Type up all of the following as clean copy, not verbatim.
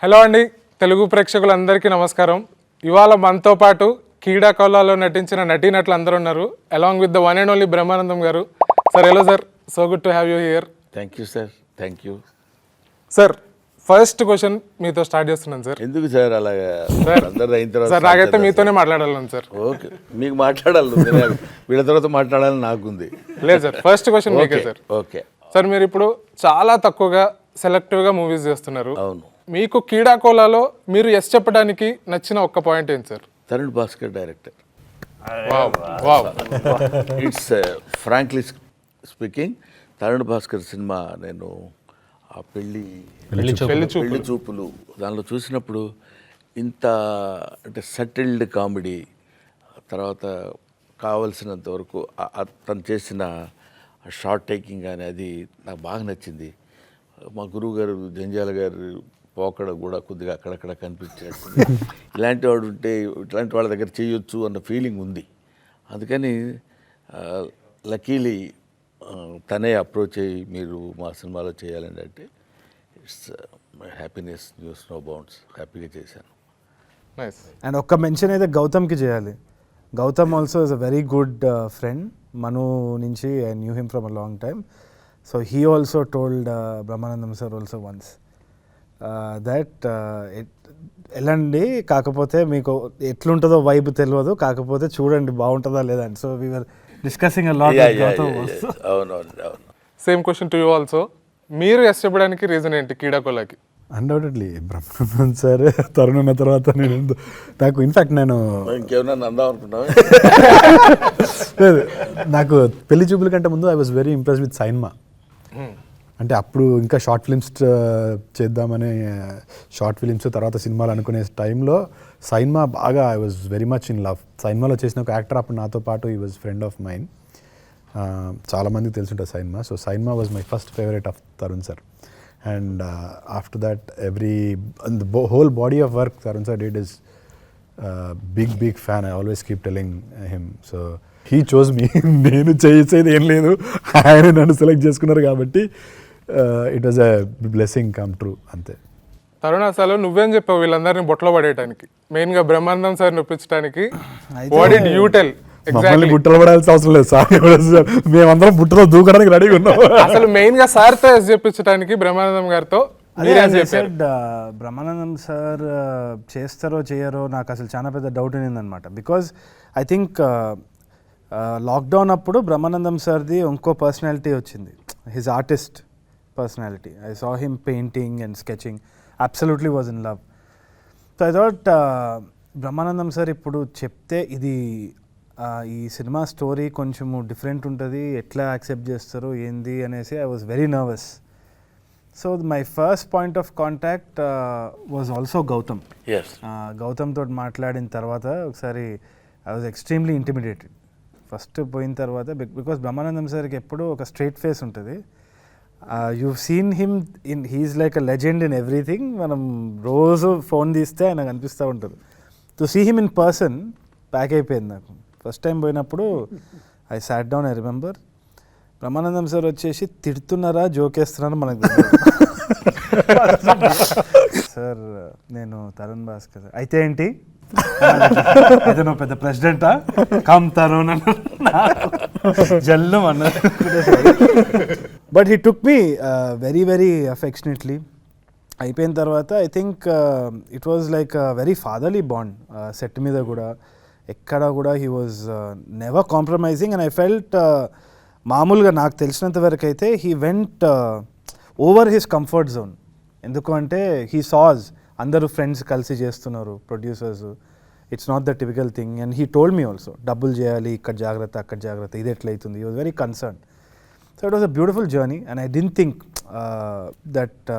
Hello అండి, తెలుగు ప్రేక్షకులందరికీ నమస్కారం. ఇవాళ మనతో పాటు కీడా కోలాలో నటించిన నటీనటులు అందరూ ఉన్నారు. Along with the one and only Brahmanandam గారు. Sir hello sir, so good to have you here. Thank you sir, thank you sir. First question మీతో స్టార్ట్ చేస్తున్నాను సార్. ఎందుకు సార్ అలాగా అందరు అయిన తర్వాత? సార్ నాకైతే మీతోనే మాట్లాడాలను సార్. ఓకే, మీకు మాట్లాడాలి, వీళ్ళ తర్వాత మాట్లాడాలని నాకుంది. లేదు సార్, ఫస్ట్ క్వశ్చన్ మీకే సార్. ఓకే సార్, మీరు ఇప్పుడు చాలా తక్కువగా సెలెక్టివ్గా మూవీస్ చేస్తున్నారు. అవును. మీకు కీడా కోలాలో మీరు ఎస్ చెప్పడానికి నచ్చిన ఒక్క పాయింట్ ఏంటి sir? Tarun Bhaskar director. It's frankly speaking, Tarun Bhaskar cinema నేను ఆ పెళ్లి చూపులు దానిలో చూసినప్పుడు ఇంత అంటే సెటిల్డ్ కామెడీ, తర్వాత కావలసినంత వరకు తను చేసిన షార్ట్ టేకింగ్ కానీ అది నాకు బాగా నచ్చింది. మా గురువు గారు జంజాల గారు పోకడ కూడా కొద్దిగా అక్కడక్కడ కనిపించేస్తుంది. ఇలాంటి వాడు ఉంటే ఇట్లాంటి వాళ్ళ దగ్గర చేయొచ్చు అన్న ఫీలింగ్ ఉంది. అందుకని లక్కీలీ తనే అప్రోచ్ అయ్యి మీరు మా సినిమాలో చేయాలండి అంటే it's my happiness knows no bounds. హ్యాపీగా చేశాను. నైస్. అండ్ ఒక్క మెన్షన్ అయితే గౌతమ్కి చేయాలి. Gautam also is a very good friend. Manu నుంచి I knew him from a long time. So he also told Brahmanandam sir also once that వెళ్ళండి, కాకపోతే మీకు ఎట్లుంటుందో వైబ్ తెలియదు, కాకపోతే చూడండి బాగుంటుందా లేదా అని. So we were discussing a lot with Gautam also. అవునవును. Same question to you also. మీరు ఎస్ చెప్పడానికి రీజన్ ఏంటి కీడా కోలాకి? Undoubtedly Brahmanandam sir. తరుణ్ ఉన్న తర్వాత నాకు ఇన్ఫ్యాక్ట్ నేను ఇంకేమన్నా అందాం అనుకుంటాను. నాకు పెళ్లి చూపుల కంటే ముందు I was very impress with Sainma. అంటే అప్పుడు ఇంకా షార్ట్ ఫిలిమ్స్ చేద్దామని షార్ట్ ఫిలిమ్స్ తర్వాత సినిమాలు అనుకునే టైంలో సైన్మా బాగా I was very much in love. సైన్మాలో చేసిన ఒక యాక్టర్ అప్పుడు నాతో పాటు ఈ వాజ్ ఫ్రెండ్ ఆఫ్ మైన్. చాలామందికి తెలుసుంటుంది Sainma. So Sainma was my first favourite of Tarun sir. And after that the whole body of work Tharun sir did is big fan. I always keep telling him. So he chose me. నేను చేసేది ఏం లేదు, ఆయన నన్ను select చేసుకున్నారు కాబట్టి it was a blessing come true అంతే. తరుణ్, అసలు నువ్వేం చెప్పావు వీళ్ళందరినీ బొట్లో పడేయడానికి, మెయిన్గా బ్రహ్మానందం సార్ నొప్పించడానికి? What did you tell? మమ్మల్ని బుట్టలు పడాల్సిన అవసరం లేదు సార్, మేమందరం బుట్టలో దూకడానికి రెడీగా ఉన్నాం. అసలు మెయిన్ గా సార్తో ఎస్ చెప్పించడానికి బ్రహ్మానందం గారితో బ్రహ్మానందం సార్ చేస్తారో చేయరో నాకు అసలు చాలా పెద్ద డౌట్ ఉన్నిందనమాట. బికాజ్ ఐ థింక్ లాక్డౌన్ అప్పుడు బ్రహ్మానందం సార్ది ఇంకో పర్సనాలిటీ వచ్చింది, his artist personality. I saw him painting and sketching, absolutely was in love. So I thought Brahmanandam sir ఇప్పుడు చెప్తే ఇది ఈ సినిమా స్టోరీ కొంచెము డిఫరెంట్ ఉంటుంది, ఎట్లా యాక్సెప్ట్ చేస్తారు ఏంది అనేసి I was very nervous. So my first point of contact was also Gautam. Gautam తోటి మాట్లాడిన తర్వాత ఒకసారి I was extremely intimidated first పోయిన తర్వాత. బికాస్ బ్రహ్మానందం సార్కి ఎప్పుడు ఒక స్ట్రైట్ ఫేస్ ఉంటుంది. You seen him he's like a legend in everything. మనం రోజు ఫోన్ తీస్తే ఆయనకు అనిపిస్తూ ఉంటుంది. To see him in person pack అయిపోయింది నాకు. ఫస్ట్ టైం పోయినప్పుడు I sat down. I remember Brahmanandam sir వచ్చేసి తిడుతున్నారా జోకేస్తున్నారా మనకు సార్, నేను తరుణ్ భాస్కర్ అయితే ఏంటి, అయితే నువ్వు పెద్ద ప్రెసిడెంటా, కమ్ తరుణ్ జల్లు అన్నారు. But he took me very very affectionately. అయిపోయిన తర్వాత I think it was like very fatherly bond. Set మీద కూడా ఎక్కడ కూడా he was never compromising. And I felt మామూలుగా నాకు తెలిసినంత వరకు అయితే he went over his comfort zone. ఎందుకు అంటే హీ సాజ్ అందరూ ఫ్రెండ్స్ కలిసి చేస్తున్నారు, producers, it's not the typical thing. And he told me also డబ్బులు చేయాలి, ఇక్కడ జాగ్రత్త అక్కడ జాగ్రత్త, ఇది ఎట్లయితుంది. He was very concern. So it was a beautiful journey. And I didn't think that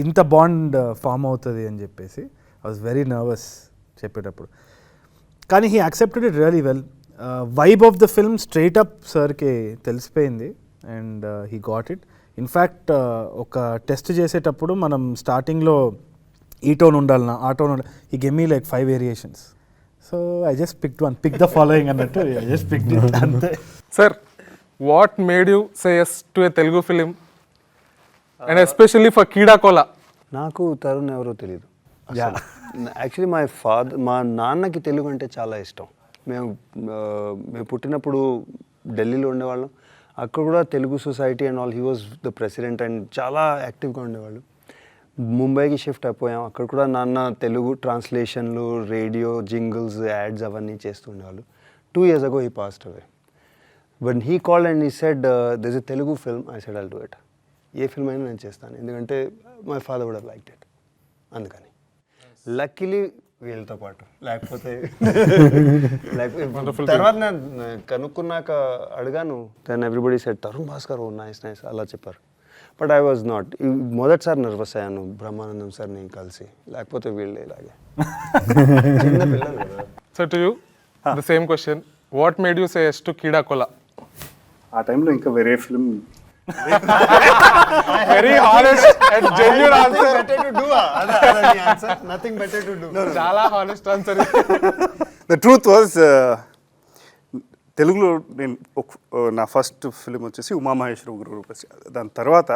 ఇంత బాండ్ ఫామ్ అవుతుంది అని చెప్పేసి ఐ వాజ్ వెరీ నర్వస్ చెప్పేటప్పుడు. కానీ he accepted it really well. Vibe of the film straight up సార్కి తెలిసిపోయింది and he got it. In fact ఒక test చేసేటప్పుడు మనం స్టార్టింగ్లో ఈ టోన్ ఉండాలన్నా ఆ టోన్ ఉండాలి, he gave me like 5 variations. So I just pick the following అన్నట్టు ఐ జస్ట్ పిక్డ్ ఇట్ అంతే. Sir, what made you say yes to a Telugu film and especially for Keedaa Kola? నాకు తరుణ్ ఎవరో తెలియదు. Actually మా నాన్నకి తెలుగు అంటే చాలా ఇష్టం. మేము పుట్టినప్పుడు ఢిల్లీలో ఉండేవాళ్ళం. అక్కడ కూడా Telugu society and all, he was the president and చాలా యాక్టివ్గా ఉండేవాళ్ళు. ముంబైకి షిఫ్ట్ అయిపోయాం. అక్కడ కూడా నాన్న తెలుగు ట్రాన్స్లేషన్లు, రేడియో జింగిల్స్, యాడ్స్ అవన్నీ చేస్తుండేవాళ్ళు. 2 years ago he passed away. When he called and he said, there's a Telugu film, I said, I'll do it. ఏ ఫిల్మ్ అయినా నేను చేస్తాను, ఎందుకంటే my father would have liked it. అందుకని లక్కీలీ వీళ్ళతో పాటు, లేకపోతే తర్వాత నేను కనుక్కున్నాక అడిగాను, then everybody said Tarun Bhascker, oh nice nice అలా చెప్పారు. But I was not. మొదటిసారి నర్వస్ అయ్యాను బ్రహ్మానందం సార్ని కలిసి, లేకపోతే వీళ్ళే ఇలాగే చిన్న పిల్లలు కదా. So to you the same question, what made you say yes to Keedaa Kola? ఆ టైంలో ఇంకా వేరే film very honest and genuine answer. Nothing better to do. చాలా honest answer. The truth was, తెలుగులో నేను నా ఫస్ట్ ఫిలిం వచ్చేసి ఉమామహేశ్వర గురురూపసి. దాని తర్వాత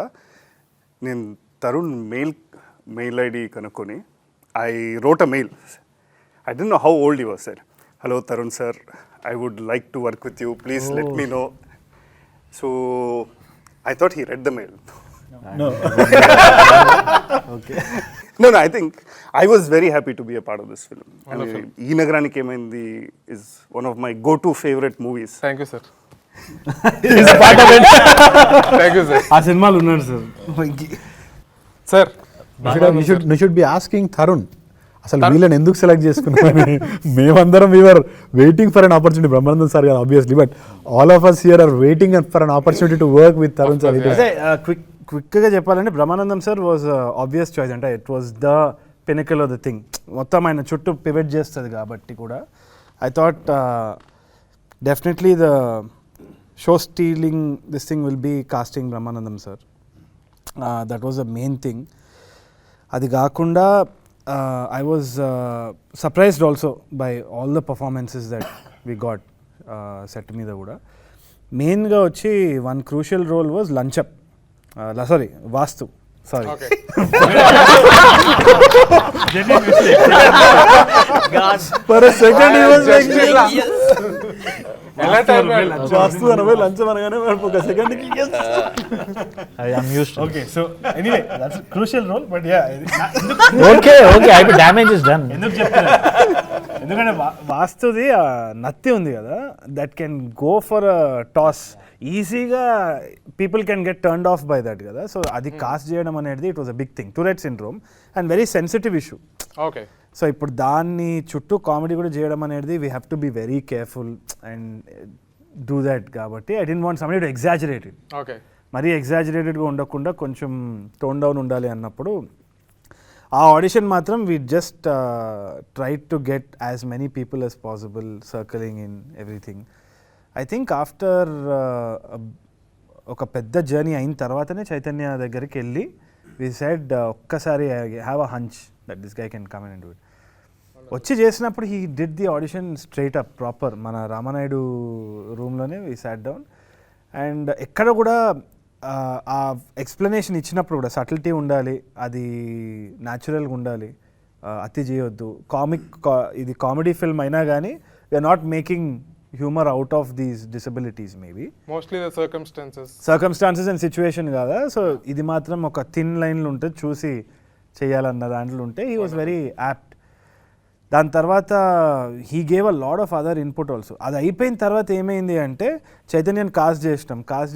నేను తరుణ్ మెయిల్ ఐడి కనుక్కొని I wrote a mail. I don't know how old you was sir. Hello Tarun sir, I would like to work with you. Please let me know. So I thought he read the mail. No. Okay. No, I think I was very happy to be a part of this film. Ee Nagarani Kemaindi is one of my go-to favorite movies. Thank you, sir. He's a part of it. Thank you, sir. ఆ సినిమాలు ఉన్నాడు sir. Sir you should be asking Tharun. అసలు వీళ్ళని ఎందుకు select చేసుకున్నామని మేమందరం we are waiting for an opportunity. Brahmanandam sir garu obviously, but all of us here are waiting for an opportunity to work with Tarun sir. క్విక్గా చెప్పాలంటే Brahmanandam sir was obvious choice. అంటే it was the pinnacle of the thing. మొత్తం ఆయన చుట్టూ pivot చేస్తుంది కాబట్టి కూడా I thought definitely the show stealing this thing will be casting Brahmanandam sir. That was the main thing. అది కాకుండా I was surprised also by all the performances that we got set మీద కూడా. మెయిన్గా వచ్చి one crucial role was Lanchap. Sorry, Vastu. Sorry. Okay. For a second he was like yes. వాస్తు అనవే లంచం అనగానే ఒక second I am used to. Okay. So anyway that's crucial role. But yeah Okay, I mean damage is done. ఎందుకు చెప్తున్నా, ఎందుకంటే వాస్తుది నత్తి ఉంది కదా, that can go for toss ఈజీగా. People can get turned off by that కదా. So అది cast చేయడం అనేది it was a big thing. Tourette syndrome and very sensitive issue. Okay. So ఇప్పుడు దాన్ని చుట్టూ కామెడీ కూడా చేయడం అనేది we have to be very careful and do that. కాబట్టి I don't want somebody to exaggerate it. Okay. మరీ ఎగ్జాజరేటెడ్గా ఉండకుండా కొంచెం టోన్ డౌన్ ఉండాలి అన్నప్పుడు ఆ ఆడిషన్ మాత్రం we just try to get as many people as possible circling in everything. I think after ఒక పెద్ద జర్నీ అయిన తర్వాతనే చైతన్య దగ్గరికి వెళ్ళి వి సెడ్ ఒక్కసారి have a hunch that this guy can come and do it. వచ్చి చేసినప్పుడు he did the audition straight up proper మన రామానాయుడు రూమ్లోనే వి సాట్ డౌన్. అండ్ ఎక్కడ కూడా ఆ ఎక్స్ప్లెనేషన్ ఇచ్చినప్పుడు కూడా సటిల్టీ ఉండాలి, అది న్యాచురల్గా ఉండాలి, అతి చేయొద్దు. ఇది కామెడీ ఫిల్మ్ అయినా కానీ we're not making humour out of these disabilities. Maybe mostly the circumstances and situation కదా. సో ఇది మాత్రం ఒక థిన్ లైన్లు ఉంటుంది, చూసి చేయాలన్న దాంట్లో ఉంటే హీ వాజ్ వెరీ యాప్ట్. దాని తర్వాత he gave a lot of other input also. అది అయిపోయిన తర్వాత ఏమైంది అంటే చైతన్యని కాస్ట్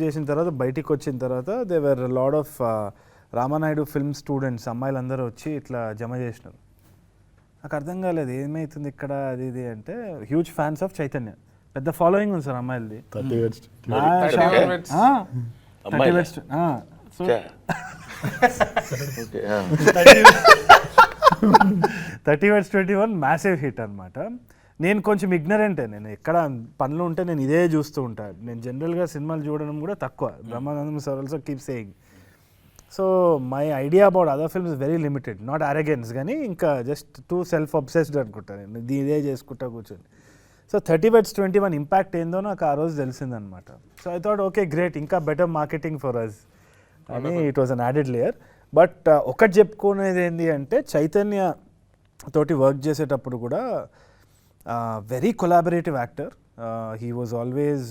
చేసిన తర్వాత బయటికి వచ్చిన తర్వాత they were load of Ramanaidu film students అమ్మాయిలందరూ వచ్చి ఇట్లా జమ చేసినారు. నాకు అర్థం కాలేదు ఏమవుతుంది ఇక్కడ అది ఇది అంటే. హ్యూజ్ ఫ్యాన్స్ ఆఫ్ చైతన్య, పెద్ద ఫాలోయింగ్ ఉంది సార్ అమ్మాయిలది. 30 West. So 30 West 21 massive hit అనమాట. నేను కొంచెం ఇగ్నరెంటే, నేను ఎక్కడ పనులు ఉంటే నేను ఇదే చూస్తూ ఉంటాను. నేను జనరల్గా సినిమాలు చూడడం కూడా తక్కువ. Brahmanandam sir also keep saying. So my idea about other films is very limited. Not arrogance కానీ ఇంకా జస్ట్ టూ సెల్ఫ్ అబ్సెస్డ్ అనుకుంటాను నేను, ఇదే చేసుకుంటా కూర్చొని. సో 30 West 21 ఇంపాక్ట్ ఏందో నాకు ఆ రోజు తెలిసిందనమాట. So I thought okay great, ఇంకా బెటర్ మార్కెటింగ్ ఫర్ అస్ అని. It was an added layer. But ఒకటి చెప్పుకునేది ఏంటి అంటే చైతన్య తోటి వర్క్ చేసేటప్పుడు కూడా very collaborative actor. He was always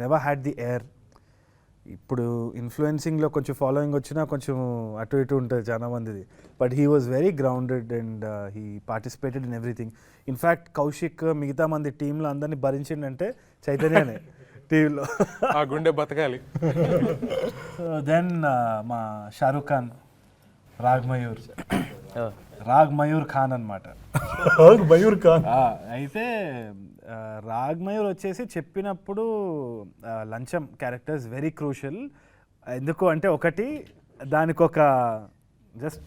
never had the air. ఇప్పుడు ఇన్ఫ్లుయెన్సింగ్లో కొంచెం ఫాలోయింగ్ వచ్చినా కొంచెం అటు ఇటు ఉంటుంది చాలా మందిది, but he was very grounded and he participated in everything. In fact Kaushik మిగతా మంది టీంలో అందరినీ భరించిండంటే చైతన్యనే టీవీలో. ఆ గుండె బతకాలి. దెన్ మా షారూక్ ఖాన్, రాగ్ మయూర్ ఖాన్ అనమాట. మయూర్ ఖాన్ అయితే రాగ్ మయూర్ వచ్చేసి చెప్పినప్పుడు లంచం క్యారెక్టర్స్ వెరీ క్రూషియల్. ఎందుకు అంటే ఒకటి దానికి ఒక జస్ట్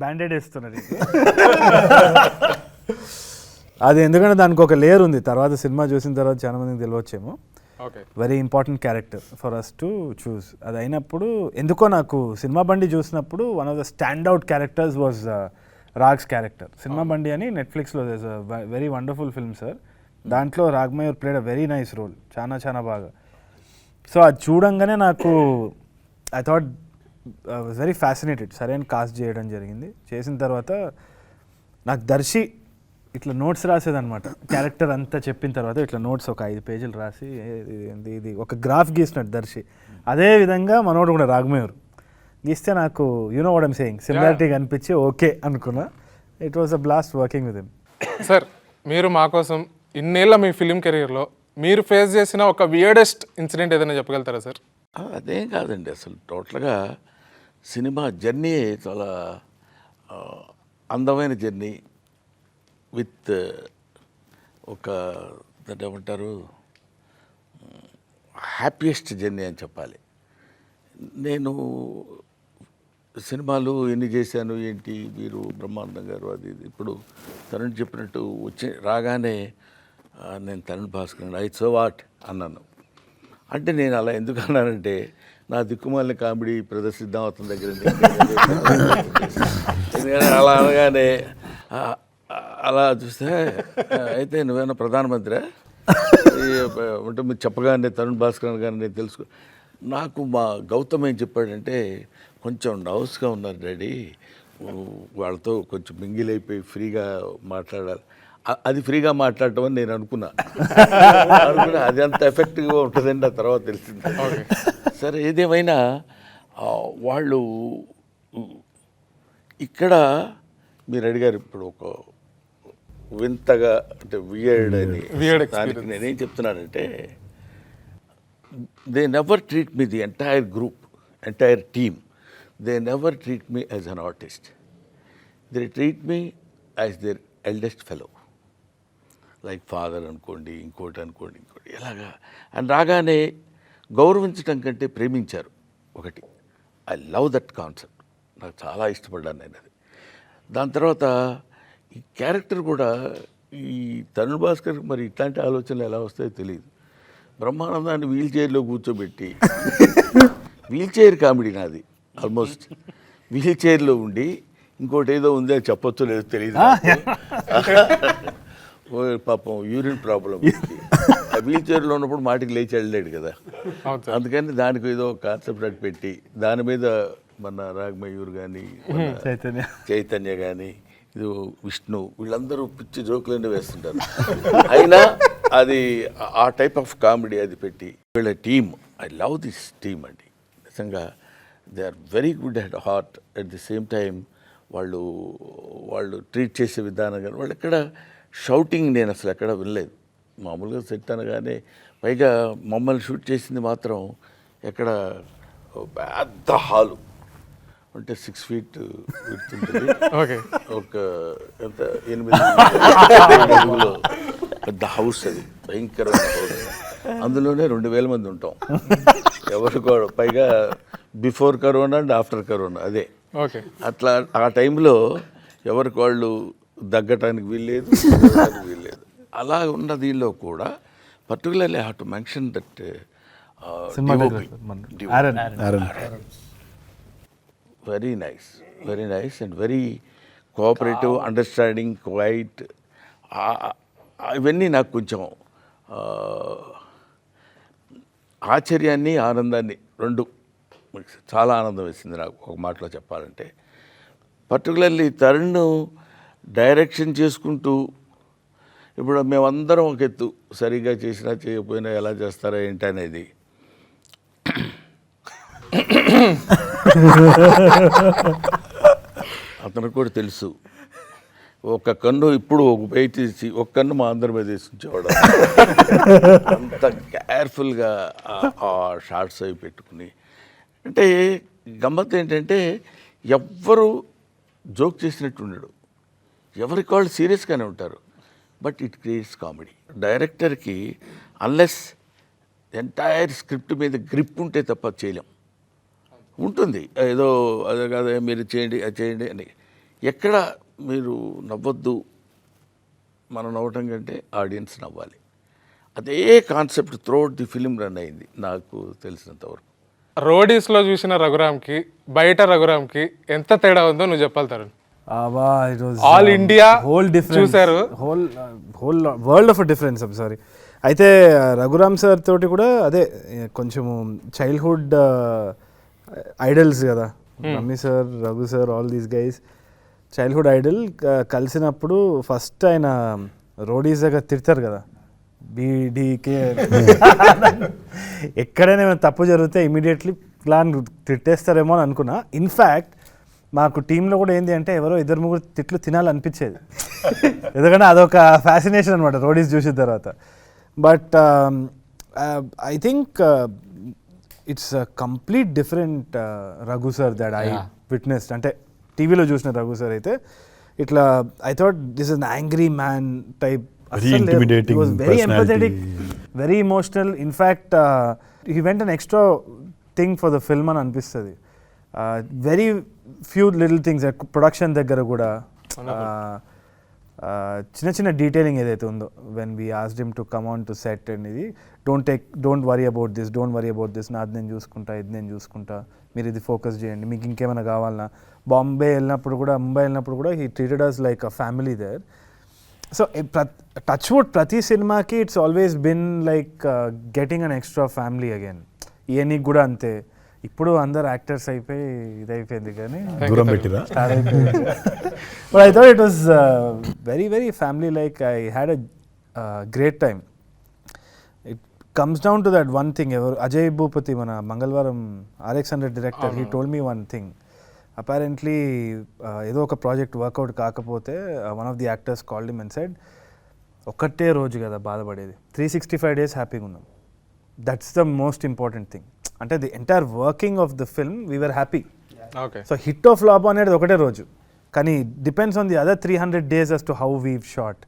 బ్యాండెడ్ వేస్తున్నది అది, ఎందుకంటే దానికి ఒక లేయర్ ఉంది. తర్వాత సినిమా చూసిన తర్వాత చాలా మందికి తెలియవచ్చేమో. Very important character for us to choose. అది అయినప్పుడు ఎందుకో నాకు సినిమా బండి చూసినప్పుడు one of the stand out characters was Raag's character. Cinema Bandi అని నెట్ఫ్లిక్స్లో వెరీ వండర్ఫుల్ ఫిల్మ్ సార్. దాంట్లో Raag Mayur played a very nice role, చాలా బాగా. సో అది చూడంగానే నాకు I thought was very fascinated. సరైన కాస్ట్ చేయడం జరిగింది. చేసిన తర్వాత నాకు దర్శి ఇట్లా నోట్స్ రాసేదనమాట. క్యారెక్టర్ అంతా చెప్పిన తర్వాత ఇట్లా నోట్స్ ఒక 5 పేజీలు రాసి ఇది ఒక గ్రాఫ్ గీసినట్టు దర్శి. అదే విధంగా మనోడు కూడా రాగ్మయూర్ గీస్తే నాకు you know what I'm saying similarity కనిపించి ఓకే అనుకున్నా. It was a blast working with him. Sir, మీరు మా కోసం ఇన్నేళ్ళ మీ ఫిలిం కెరీర్లో మీరు ఫేస్ చేసిన ఒక వియర్డెస్ట్ ఇన్సిడెంట్ ఏదైనా చెప్పగలుగుతారా సార్? అదేం కాదండి, అసలు టోటల్గా సినిమా జర్నీ చాలా అందమైన జర్నీ విత్ ఒక దాన్ని ఏమంటారు హ్యాపీయెస్ట్ జర్నీ అని చెప్పాలి. నేను సినిమాలు ఎన్ని చేశాను ఏంటి, మీరు బ్రహ్మానందం గారు అది ఇది. ఇప్పుడు తరుణ్ చెప్పినట్టు వచ్చి రాగానే నేను Tarun Bhaskar I so what అన్నాను. అంటే నేను అలా ఎందుకు అన్నానంటే నా దిక్కుమాలిన కామెడీ ప్రదర్శిద్దాం అతని దగ్గర. ఎందుకంటే అలా అనగానే అలా చూస్తే అయితే నువ్వేనా ప్రధానమంత్రి అంటే మీరు చెప్పగానే తరుణ్ భాస్కర్ గారిని నేను తెలుసుకో. నాకు మా గౌతమ్ ఏం చెప్పాడంటే కొంచెం నర్వస్గా ఉన్నారు డాడీ, వాళ్ళతో కొంచెం మింగిల్ అయిపోయి ఫ్రీగా మాట్లాడాలి. అది ఫ్రీగా మాట్లాడటం అని నేను అనుకున్నా. అది అంత ఎఫెక్టివ్గా ఉంటుందండి ఆ తర్వాత తెలిసింది. సరే, ఏదేమైనా వాళ్ళు ఇక్కడ మీరు అడిగారు ఇప్పుడు ఒక వింతగా అంటే వియర్డ్ అని. దానికి నేనేం చెప్తున్నానంటే they never treat me the entire team they never treat me as an artist. They treat me as their eldest fellow, like father అనుకోండి, ఇంకోటి ఎలాగా. అండ్ రాగానే గౌరవించడం కంటే ప్రేమించారు ఒకటి. I love that concept. నాకు చాలా ఇష్టపడ్డాను నేను అది. దాని తర్వాత ఈ క్యారెక్టర్ కూడా ఈ తరుణ్ భాస్కర్ మరి ఇట్లాంటి ఆలోచనలు ఎలా వస్తాయో తెలియదు. బ్రహ్మానందాన్ని వీల్ చైర్లో కూర్చోబెట్టి వీల్ చైర్ కామెడీ నాది ఆల్మోస్ట్. వీల్ చైర్లో ఉండి ఇంకోటి ఏదో ఉంది అని చెప్పొచ్చో లేదో తెలియదు. పాపం యూరిన్ ప్రాబ్లం, వీల్ చైర్లో ఉన్నప్పుడు మాటికి లేచి వెళ్ళలేడు కదా. అందుకని దానికి ఏదో కాన్సెప్ట్ అటు పెట్టి దాని మీద మన రాగమయూర్ కానీ చైతన్య కానీ ఇది విష్ణు వీళ్ళందరూ పిచ్చి జోకులన్నీ వేస్తుంటారు. అయినా అది ఆ టైప్ ఆఫ్ కామెడీ అది పెట్టి వీళ్ళ team, I love this team అండి నిజంగా. They are very good at heart. At the same time వాళ్ళు ట్రీట్ చేసే విధానం కానీ వాళ్ళు ఎక్కడ షౌటింగ్ నేను అసలు ఎక్కడ వినలేదు. మామూలుగా సెట్ అనగానే పైగా మమ్మల్ని షూట్ చేసింది మాత్రం ఎక్కడ పెద్ద హాలు అంటే 6 feet విడుతుంటుంది, ఒక ఎంత 8 అడుగులో పెద్ద హౌస్, అది భయంకరమైన హౌస్. అందులోనే 2000 మంది ఉంటాం ఎవరు కూడా. పైగా before corona and after corona అదే. అట్లా ఆ టైంలో ఎవరికి వాళ్ళు దగ్గటానికి వీల్లేదు, వీల్లేదు. అలా ఉన్న దీనిలో కూడా particularly have to mention that very nice and very cooperative, understanding, quite. ఇవన్నీ నాకు కొంచెం ఆశ్చర్యాన్ని ఆనందాన్ని రెండు చాలా ఆనందం వేసింది నాకు ఒక మాటలో చెప్పాలంటే. పర్టికులర్లీ తరుణ్ డైరెక్షన్ చేసుకుంటూ, ఇప్పుడు మేమందరం ఒక ఎత్తు, సరిగ్గా చేసినా చేయకపోయినా ఎలా చేస్తారా ఏంటి అనేది అతనికి కూడా తెలుసు. ఒక కన్ను ఇప్పుడు ఒక బయట తీసి ఒక కన్ను మా అందరి మీద వేసి ఉంచేవాడు. అంత కేర్ఫుల్గా ఆ షార్ట్స్ అవి పెట్టుకుని. అంటే గమ్మత్ ఏంటంటే ఎవ్వరు జోక్ చేసినట్టు ఉండడు, ఎవరికి వాళ్ళు సీరియస్గానే ఉంటారు. But it creates comedy. డైరెక్టర్కి అన్లెస్ ఎంటైర్ స్క్రిప్ట్ మీద గ్రిప్ ఉంటే తప్ప చేయలేం. ఉంటుంది ఏదో అదే కాదు మీరు చేయండి అది చేయండి అని. ఎక్కడ మీరు నవ్వొద్దు, మనం నవ్వటం కంటే ఆడియన్స్ నవ్వాలి. అదే concept throughout the film run అయింది నాకు తెలిసినంతవరకు. రోడీస్లో చూసిన రఘురామ్కి బయట రఘురామ్కి ఎంత తేడా ఉందో నువ్వు చెప్పాలి Tarun. It was All India whole difference, చూశారు. whole world of a difference. I'm sorry. అయితే రఘురామ్ సార్ తోటి కూడా అదే కొంచెము చైల్డ్హుడ్ ఐడల్స్ కదా, రమ్మి sir, Raghu sir, all these guys childhood idol. కలిసినప్పుడు ఫస్ట్ ఆయన రోడీస్ దగ్గర తిడతారు కదా, బీడీకే ఎక్కడైనా ఏమైనా తప్పు జరిగితే ఇమీడియట్లీ ప్లాన్ తిట్టేస్తారేమో అని అనుకున్నా. ఇన్ఫ్యాక్ట్ మాకు టీంలో కూడా ఏంటి అంటే ఎవరో 2-3 తిట్లు తినాలనిపించేది, ఎందుకంటే అదొక ఫ్యాసినేషన్ అనమాట రోడీస్ చూసిన తర్వాత. But I think it's complete different Raghu sir that I witnessed. అంటే టీవీలో చూసిన రఘు సార్ అయితే ఇట్లా I thought this is an angry man type. intimidating very personality. Empathetic, very emotional. In fact he went an extra thing for the film అని అనిపిస్తుంది. Very few little things production దగ్గర కూడా చిన్న చిన్న డీటెయిలింగ్ ఏదైతే ఉందో, when we asked him to come on to set and ఇది don't worry about this, నాది నేను చూసుకుంటా, ఇది నేను చూసుకుంటా, మీరు ఇది ఫోకస్ చేయండి, మీకు ఇంకేమైనా కావాలన్నా. ముంబై వెళ్ళినప్పుడు కూడా he treated us like a family there. So touch wood ప్రతి సినిమాకి it's always been like getting an extra family again. ఈయనకి కూడా అంతే. ఇప్పుడు అందరు యాక్టర్స్ అయిపోయి ఇదైపోయింది కానీ దూరం పెట్టిరా. But I thought it was very very family like. I had a great time. It comes down to that one thing. ఎవరు అజయ్ భూపతి మన Mangalavaaram RX100 director, he told me one thing. Apparently ఏదో ఒక ప్రాజెక్ట్ వర్కౌట్ కాకపోతే one of the actors called him and said, ఒక్కటే రోజు కదా బాధపడేది, 365 days హ్యాపీగా ఉన్నాం. That's the most important thing. అంటే the entire working of the film we were happy. Okay. So hit of flop అనేది ఒకటే రోజు, కానీ depends on the other 300 days as to how we've shot.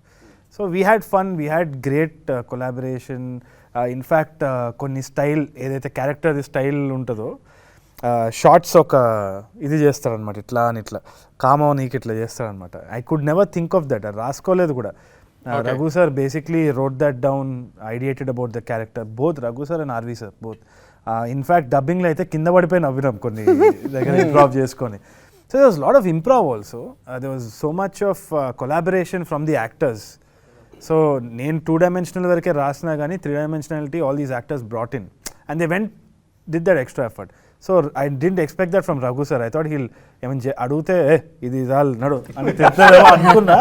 So we had fun, we had great collaboration. In fact కొన్ని style ఏదైతే character style ఉంటుందో, shorts ఒక ఇది చేస్తారనమాట, ఇట్లా అని ఇట్లా కామో నీకు ఇట్లా చేస్తారనమాట. I could never think of that, రాసుకోలేదు కూడా. Raghu sir basically wrote that down, ideated about the character, both Raghu sir and RV sir both. ఇన్ఫ్యాక్ట్ డబ్బింగ్లో అయితే కింద పడిపోయి నవ్వినాం కొన్ని దగ్గర ఇంప్రావ్ చేసుకొని. So there was a lot of improv also. There was so much of collaboration from the actors. So నేను 2-dimensional వరకే రాసినా కానీ 3-dimensionality all these actors brought in and they did that extra effort. So I didn't expect that from Raghu sir. I thought he'll ఏమైనా అడిగితే ఇది చాలు నడు అని తిడతాడేమో అనుకున్నా,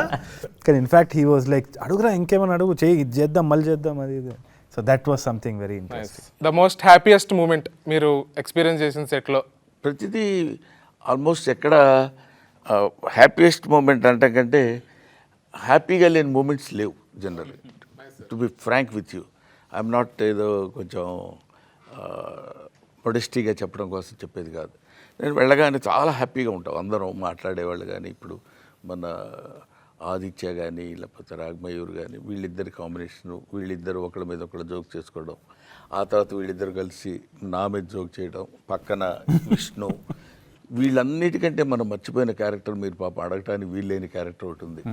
కానీ ఇన్ఫ్యాక్ట్ హీ వాజ్ లైక్ అడుగురా ఇంకేమైనా అడుగు, చేయి ఇది చేద్దాం మళ్ళీ చేద్దాం అది ఇది. So that was something very interesting. The most happiest moment మీరు ఎక్స్పీరియన్స్ చేసిన సెట్లో? ప్రతిదీ ఆల్మోస్ట్ ఎక్కడ హ్యాపీయెస్ట్ మూమెంట్ అంటే కంటే హ్యాపీగా లేని మూమెంట్స్ లేవు generally. To be frank with you, I'm not ఏదో కొంచెం మొడెస్టీగా చెప్పడం కోసం చెప్పేది కాదు. నేను వెళ్ళగానే చాలా హ్యాపీగా ఉంటాం అందరం మాట్లాడేవాళ్ళు. కానీ ఇప్పుడు మన ఆదిత్య కానీ లేకపోతే రాగమయూర్ కానీ వీళ్ళిద్దరి కాంబినేషను, వీళ్ళిద్దరు ఒకళ్ళ మీద ఒకళ్ళు జోక్ చేసుకోవడం, ఆ తర్వాత వీళ్ళిద్దరు కలిసి నా మీద జోక్ చేయడం, పక్కన విష్ణు, వీళ్ళన్నిటికంటే మనం మర్చిపోయిన క్యారెక్టర్ మీరు పాప అడగటానికి వీళ్ళేని క్యారెక్టర్ ఒకటి ఉంది.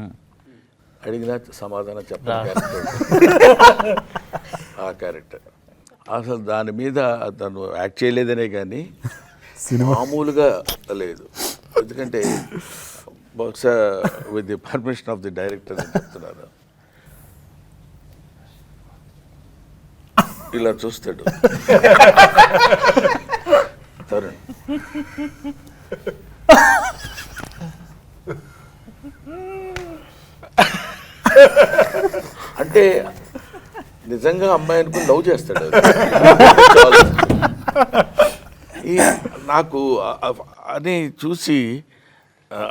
అడిగినా సమాధానం చెప్పిన క్యారెక్టర్ ఆ క్యారెక్టర్. అసలు దాని మీద తను యాక్ట్ చేయలేదనే కానీ మామూలుగా లేదు. ఎందుకంటే బహుశా with the permission of the director అని చెప్తున్నారు. ఇలా చూస్తాడు తరుణ్. అంటే నిజంగా అమ్మాయి అనుకుని లవ్ చేస్తాడు. నాకు అని చూసి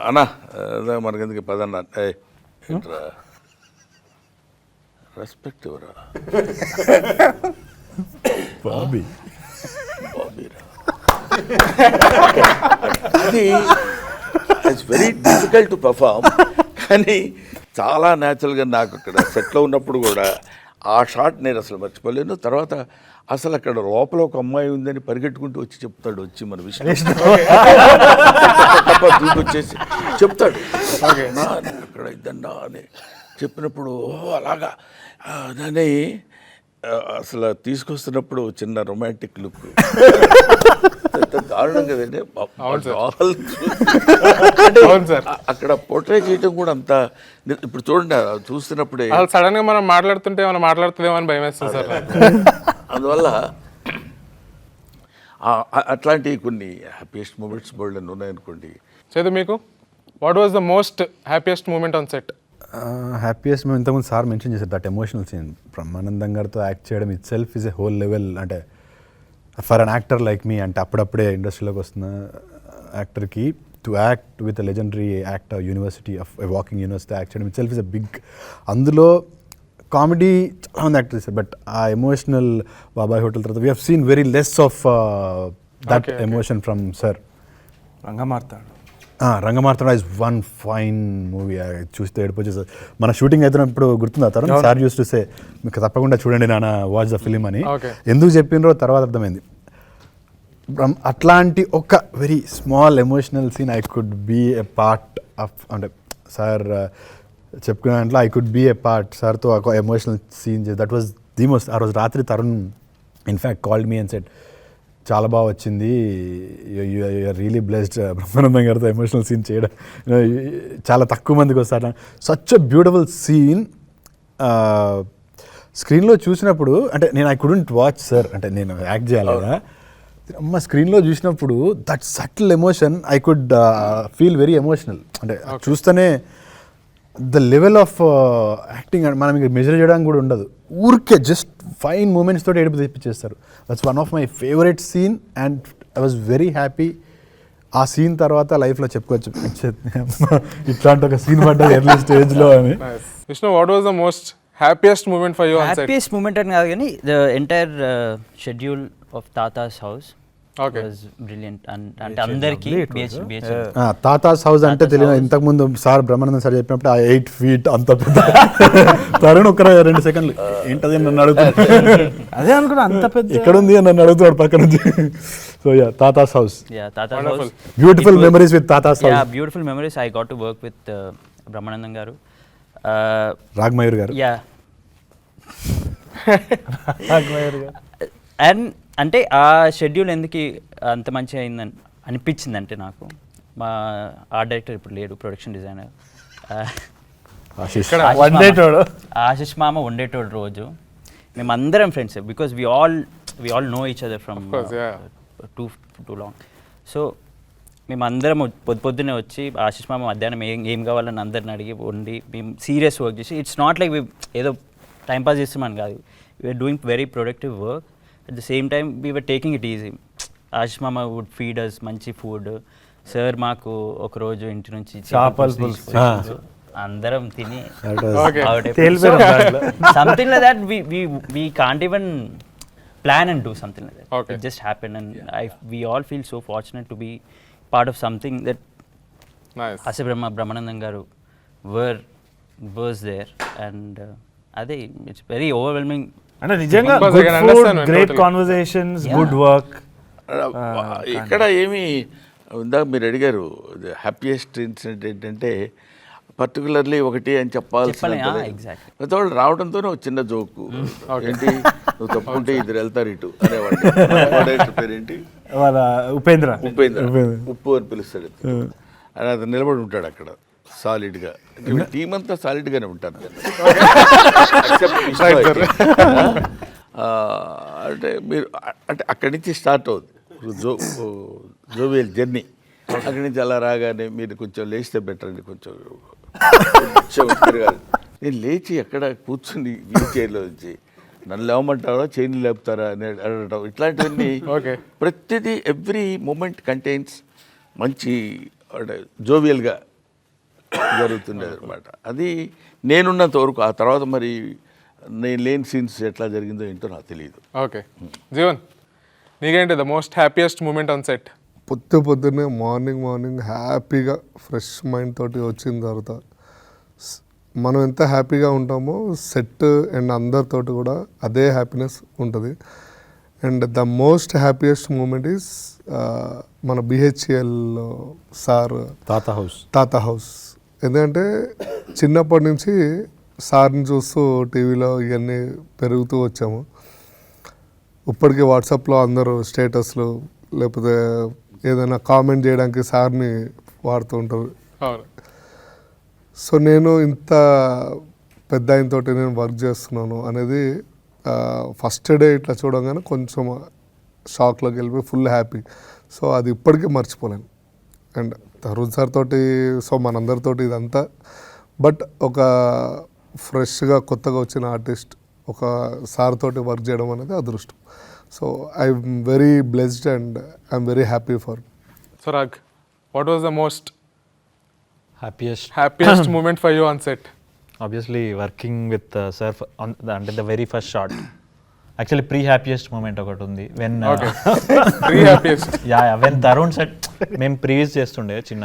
అన్నా మనకెందుకు పదన్నా రెస్పెక్ట్ ఎవరా బాబీరా అది it's very difficult to perform. కానీ చాలా న్యాచురల్గా నాకు అక్కడ సెట్లో ఉన్నప్పుడు కూడా ఆ షాట్ నేను అసలు మర్చిపోలేను. తర్వాత అసలు అక్కడ లోపల ఒక అమ్మాయి ఉందని పరిగెట్టుకుంటూ వచ్చి చెప్తాడు, వచ్చి మన విషయం దూకొచ్చేసి చెప్తాడు అక్కడ ఇద్దన్నా అని చెప్పినప్పుడు అలాగా దాన్ని అసలు తీసుకొస్తున్నప్పుడు చిన్న రొమాంటిక్ లుక్ దారుణం కదండి. అక్కడ పోర్ట్రే చేయటం కూడా అంత ఇప్పుడు చూడండి చూస్తున్నప్పుడే సడన్ గా మనం మాట్లాడుతుంటే మనం మాట్లాడుతుందేమో అని భయం వేస్తుంది సార్. అందువల్ల అట్లాంటి కొన్ని హ్యాపీయెస్ట్ మూమెంట్స్ బోల్డ్ అని ఉన్నాయనుకోండి. చేదు మీకు what was the most happiest moment on set? Happiest మేము ఇంతకుముందు సార్ మెన్షన్ చేశారు దట్ ఎమోషనల్ సీన్. బ్రహ్మానందం గారితో యాక్ట్ చేయడం itself is a whole level. అంటే for an actor like me, అంటే అప్పుడప్పుడే ఇండస్ట్రీలోకి వస్తున్న యాక్టర్కి to act with a legendary actor university of walking university act చేయడం itself is a big. అందులో కామెడీ చాలామంది యాక్ట్ చేశారు, బట్ ఆ ఎమోషనల్ బాబాయ్ హోటల్ తర్వాత we have seen very less of that emotion from sir. Rangamarthanda is one fine movie. చూస్తే ఏడిపోచేసారు. మన shooting అవుతున్నప్పుడు గుర్తుందా Tarun sir use to say మీకు తప్పకుండా చూడండి నాన్న వాచ్ ద ఫిలిం అని. ఎందుకు చెప్పినరో తర్వాత అర్థమైంది. అట్లాంటి ఒక very small emotional scene I could be a part of. అంటే సార్ చెప్పుకునే దాంట్లో I could be a part. సార్తో ఒక emotional scene that was the most. ఆ రోజు రాత్రి Tarun in fact called me and said చాలా బాగా వచ్చింది, యూఆర్ రియలీ బ్లెస్డ్ బ్రహ్మానందం గారితో ఎమోషనల్ సీన్ చేయడం. చాలా తక్కువ మందికి వస్తారు. Such a beautiful scene. స్క్రీన్లో చూసినప్పుడు అంటే నేను ఐ కుడెంట్ వాచ్ సార్, అంటే నేను యాక్ట్ చేయాలి కదా, అమ్మ స్క్రీన్లో చూసినప్పుడు that subtle emotion I could feel very emotional. అంటే చూస్తేనే ద లెవెల్ ఆఫ్ యాక్టింగ్ మనం ఇంకా మెజర్ చేయడానికి కూడా ఉండదు. ఊరికే జస్ట్ ఫైన్ మూమెంట్స్ తోటి ఏడుపు తెప్పించేస్తారు. That's one of my favourite scene and I was very happy. ఆ సీన్ తర్వాత లైఫ్లో చెప్పుకోవచ్చు ఇట్లాంటి ఒక సీన్ పడ్డది ఎర్లీ స్టేజ్లో అని. Vishnu, what was the most happiest moment for you on set? Happiest moment అని కాదు కానీ the entire schedule of thatha's house was brilliant. అంటే అందరికీ తాతాస్ హౌస్ అంటే తెలియదు. ఇంతకుముందు సార్ బ్రహ్మానందం సార్ చెప్పినప్పుడు ఆ 8 feet అంత పెద్ద తరుణ్ ఒక 2 సెకండ్లు ఏంటది నన్ను అడుగుతున్నాడు. అదే అనుకున్నా అంత పెద్ద ఎక్కడ ఉంది అని నన్ను అడుగుతున్నాడు పక్క నుంచి. So yeah thatha's house, beautiful memories with thatha's house. Beautiful memories. I got to work with Brahmanandam garu, Raag Mayur గారు. యా అండ్ అంటే ఆ షెడ్యూల్ ఎందుకు అంత మంచిగా అయిందని అనిపించింది అంటే నాకు మా ఆర్ట్ డైరెక్టర్ ఇప్పుడు లేడు, ప్రొడక్షన్ డిజైనర్ ఆశిష్ మామ ఉండేటోడు రోజు మేమందరం friends because we all know each other from too long. So మేమందరం పొద్దున్నే వచ్చి ఆశిష్ మామ మధ్యాహ్నం ఏం కావాలని అందరిని అడిగి వండి మేము సీరియస్ వర్క్ చేసి ఇట్స్ నాట్ లైక్ ఏదో టైంపాస్ చేస్తున్నామని కాదు, we are doing very productive work. At the same time we were taking it easy. Ashish మామ వుడ్ ఫీడ్ అస్ మంచి ఫుడ్. సార్ మాకు ఒకరోజు ఇంటి నుంచి అందరం తిని something like that we can't even plan and do something like that. It just happened and we all feel so fortunate to be part of something that Ase Brahmanandam garu was there and ade it's very overwhelming. అంటే నిజంగా good food, great conversations, good work. ఇక్కడ ఏమి ఇందాక మీరు అడిగారు happiest incident ఏంటంటే particularly ఒకటి అని చెప్పాల్సిన వాళ్ళు రావడంతోనే ఒక చిన్న జోకు ఏంటి నువ్వు తప్పుకుంటే ఇద్దరు వెళ్తారు ఇటు అనేవాడు. పేరేంటి ఉపేంద్ర ఉప్పు అని పిలుస్తాడు. అని అతను నిలబడి ఉంటాడు అక్కడ సాలిడ్గా. టీం అంతా సాలిడ్గానే ఉంటారు. అంటే మీరు అంటే అక్కడి నుంచి స్టార్ట్ అవుతుంది జోవియల్ జర్నీ. అక్కడి నుంచి అలా రాగానే మీరు కొంచెం లేస్తే బెటర్ అండి, కొంచెం తిరగాలి. నేను లేచి ఎక్కడ కూర్చుని వీల్ చైర్లో వచ్చి నన్ను లేవమంటారా చైన్ లేపుతారా అని అడగటం, ఇట్లాంటివన్నీ ప్రతిదీ ఎవ్రీ మూమెంట్ కంటైన్స్ మంచి జోవియల్గా జరుగుతుండేది అనమాట. అది నేనున్నంత వరకు. ఆ తర్వాత మరి నేను లేని సీన్స్ ఎట్లా జరిగిందో ఏంటో నాకు తెలియదు. ఓకే జీవన్, నీకేంటి the most happiest moment on set? పొద్దున్నే మార్నింగ్ హ్యాపీగా ఫ్రెష్ మైండ్ తోటి వచ్చిన తర్వాత మనం ఎంత హ్యాపీగా ఉంటామో సెట్ అండ్ అందరితోటి కూడా అదే హ్యాపీనెస్ ఉంటుంది. And the most happiest moment is మన బిహెచ్ఎల్ సార్ తాత హౌస్. ఎందుకంటే చిన్నప్పటి నుంచి సార్ని చూస్తూ టీవీలో ఇవన్నీ పెరుగుతూ వచ్చాము. ఇప్పటికీ వాట్సాప్లో అందరూ స్టేటస్లు లేకపోతే ఏదైనా కామెంట్ చేయడానికి సార్ని వాడుతూ ఉంటారు. సో నేను ఇంత పెద్ద ఆయనతోటి నేను వర్క్ చేస్తున్నాను అనేది ఫస్ట్ డే ఇట్లా చూడగానే కొంచెం షాక్లోకి వెళ్ళిపోయి ఫుల్ హ్యాపీ. సో అది ఇప్పటికీ మర్చిపోలేను. అండ్ తరుణ్ సార్ తోటి, సో మనందరితోటి ఇదంతా, బట్ ఒక ఫ్రెష్గా కొత్తగా వచ్చిన ఆర్టిస్ట్ ఒక సార్ తోటి వర్క్ చేయడం అనేది అదృష్టం. So I'm very blessed and I'm very happy for. So Raag, what was the most happiest moment for you on set? obviously working with sir on the very first shot. Actually pre-happiest moment ఒకటి ఉంది when pre-happiest when Tarun set మేము previous చేస్తుండే చిన్న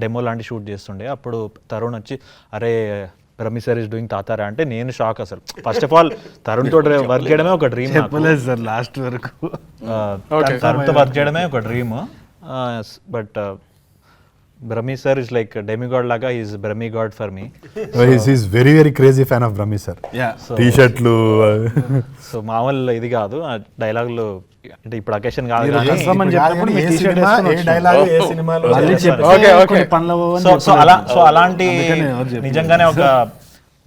demo లాంటి shoot చేస్తుండే. అప్పుడు తరుణ్ వచ్చి అరే రమి సార్ ఇస్ డూయింగ్ తాతారా అంటే నేను షాక్. అసలు ఫస్ట్ ఆఫ్ ఆల్ తరుణ్ తోటి వర్క్ చేయడమే ఒక డ్రీమ్. చెప్పలేదు సార్ లాస్ట్ వరకు. తరుణ్తో వర్క్ చేయడమే ఒక dream. But Brahmi sir is like a demigod laga. He is Brahmi god for me. He's very crazy fan of Brahmi sir. T-shirtలు. So మామూలు ఇది కాదు ఆ డైలాగులు, అంటే ఇప్పుడు అకేషన్ కాదు కానీ సో అలాంటి నిజంగానే ఒక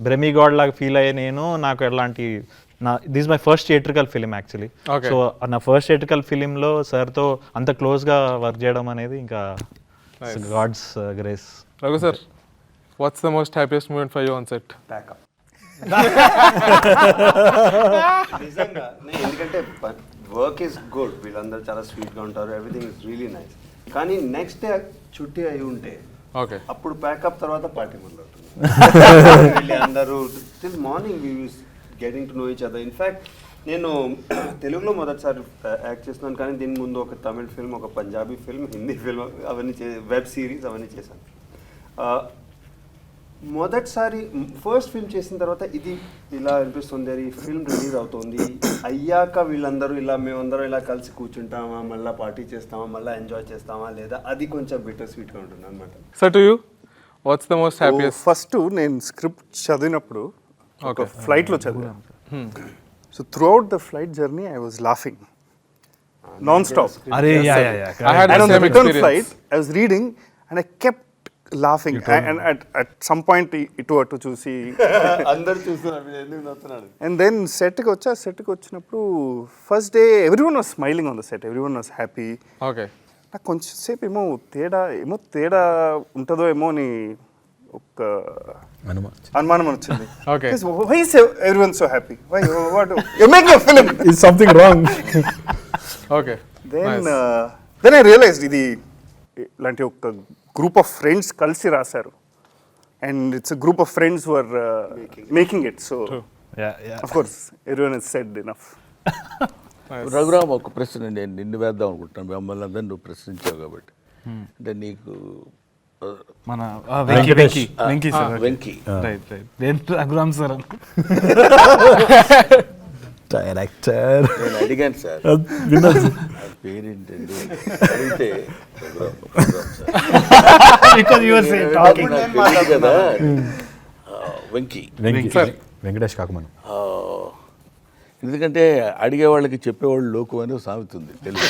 బ్రహ్మి గాడ్ లాగా ఫీల్ అయ్యే నేను. నాకు ఎలాంటి this my first theatrical film actually. So నా ఫస్ట్ థియేట్రికల్ ఫిలింలో సార్తో అంత క్లోజ్గా వర్క్ చేయడం అనేది ఇంకా God's grace. Raghu sir, what's the most happiest moment for you on set? Backup. నిజంగా ఎందుకంటే వర్క్ ఈస్ గుడ్, వీళ్ళందరూ చాలా స్వీట్గా ఉంటారు, ఎవ్రీథింగ్ ఇస్ రియలీ నైస్. కానీ నెక్స్ట్ డే చుట్టి అయి ఉంటే అప్పుడు ప్యాకప్ తర్వాత పార్టీ మొదలవుతుంది. అందరూ till morning we use getting to know each other. In fact నేను తెలుగులో మొదటిసారి యాక్ట్ చేస్తున్నాను, కానీ దీని ముందు ఒక తమిళ్ ఫిల్మ్, ఒక పంజాబీ ఫిల్మ్, హిందీ ఫిల్మ్, అవన్నీ వెబ్ సిరీస్ అవన్నీ చేశాను. మొదటిసారి ఫస్ట్ ఫిల్మ్ చేసిన తర్వాత ఇది ఇలా అనిపిస్తుంది, ఈ ఫిల్మ్ రిలీజ్ అవుతుంది అయ్యాక వీళ్ళందరూ ఇలా మేమందరం ఇలా కలిసి కూర్చుంటామా, మళ్ళీ పార్టీ చేస్తామా, మళ్ళీ ఎంజాయ్ చేస్తామా లేదా, అది కొంచెం బిటర్ స్వీట్గా ఉంటుంది అనమాట. So to you what's the most happiest? First నేను స్క్రిప్ట్ చదివినప్పుడు ఒక ఫ్లైట్లో చదివాను. So throughout the flight journey, I was laughing non-stop. I had the same return flight, I was reading and I kept laughing. And at some point, it was to choose. And then set ko vachinappudu first day everyone was smiling on the set, everyone was happy. Okay. నాకు కొంచెం సేపు ఏమో తేడా ఉంటుందో ఏమో అని ఒక అనుమానం వచ్చింది. Okay. Why is everyone so happy? Why? What? You're making a film. Is something wrong? Okay. Then I realized ఇది ఇలాంటి ఒక గ్రూప్ ఆఫ్ ఫ్రెండ్స్ కలిసి రాశారు. And it's a group of friends who are making it. So, of course, everyone has said enough. Raghuram, ఒక ప్రశ్న నేను నిన్ను వేద్దాం అనుకుంటున్నాను, మమ్మల్ని అందరూ నువ్వు ప్రశ్నించావు కాబట్టి. అంటే నీకు మన Venky sir, Venky Raghuram sir director నేను అడిగాను సార్ పేరేంటండి అడిగితే కదా వెంకీ వెంకటేష్ కాకమను. ఎందుకంటే అడిగేవాళ్ళకి చెప్పేవాళ్ళు లోకు అని సామెత ఉంది తెలుగు.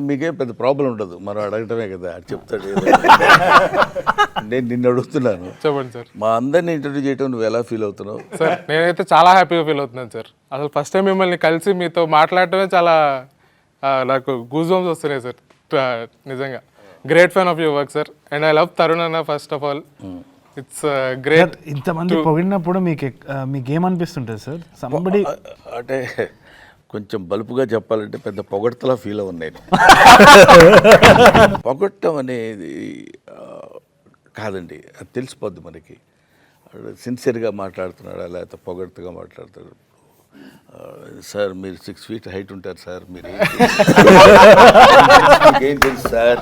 మీకేం పెద్ద ప్రాబ్లం ఉండదు, మనం అడగటమే కదా, అది చెప్తాడు. నేను నిన్ను అడుగుతున్నాను, చెప్పండి సార్. మా అందరినీ ఇంటర్వ్యూ చేయటం నువ్వు ఎలా ఫీల్ అవుతున్నావు? సార్ నేనైతే చాలా హ్యాపీగా ఫీల్ అవుతున్నాను సార్. అసలు ఫస్ట్ టైం మిమ్మల్ని కలిసి మీతో మాట్లాడటమే చాలా నాకు గూస్ బంప్స్ వస్తున్నాయి సార్. నిజంగా great fan of your work sir. And I love Tarun anna first of all. It's great. ఇంతమంది పొగిడినప్పుడు మీకేమనిపిస్తుంటుంది సార్? సంబడి అంటే కొంచెం బలుపుగా చెప్పాలంటే పెద్ద పొగడ్తలా ఫీల్ అవ్వను నేను. పొగట్టం అనేది కాదండి, అది తెలిసిపోద్ది మనకి. సిన్సియర్గా మాట్లాడుతున్నాడా లేకపోతే పొగడ్తగా మాట్లాడుతున్నాడు. సార్ మీరు 6 feet హైట్ ఉంటారు సార్, మీరు ఏం తెలుసు సార్,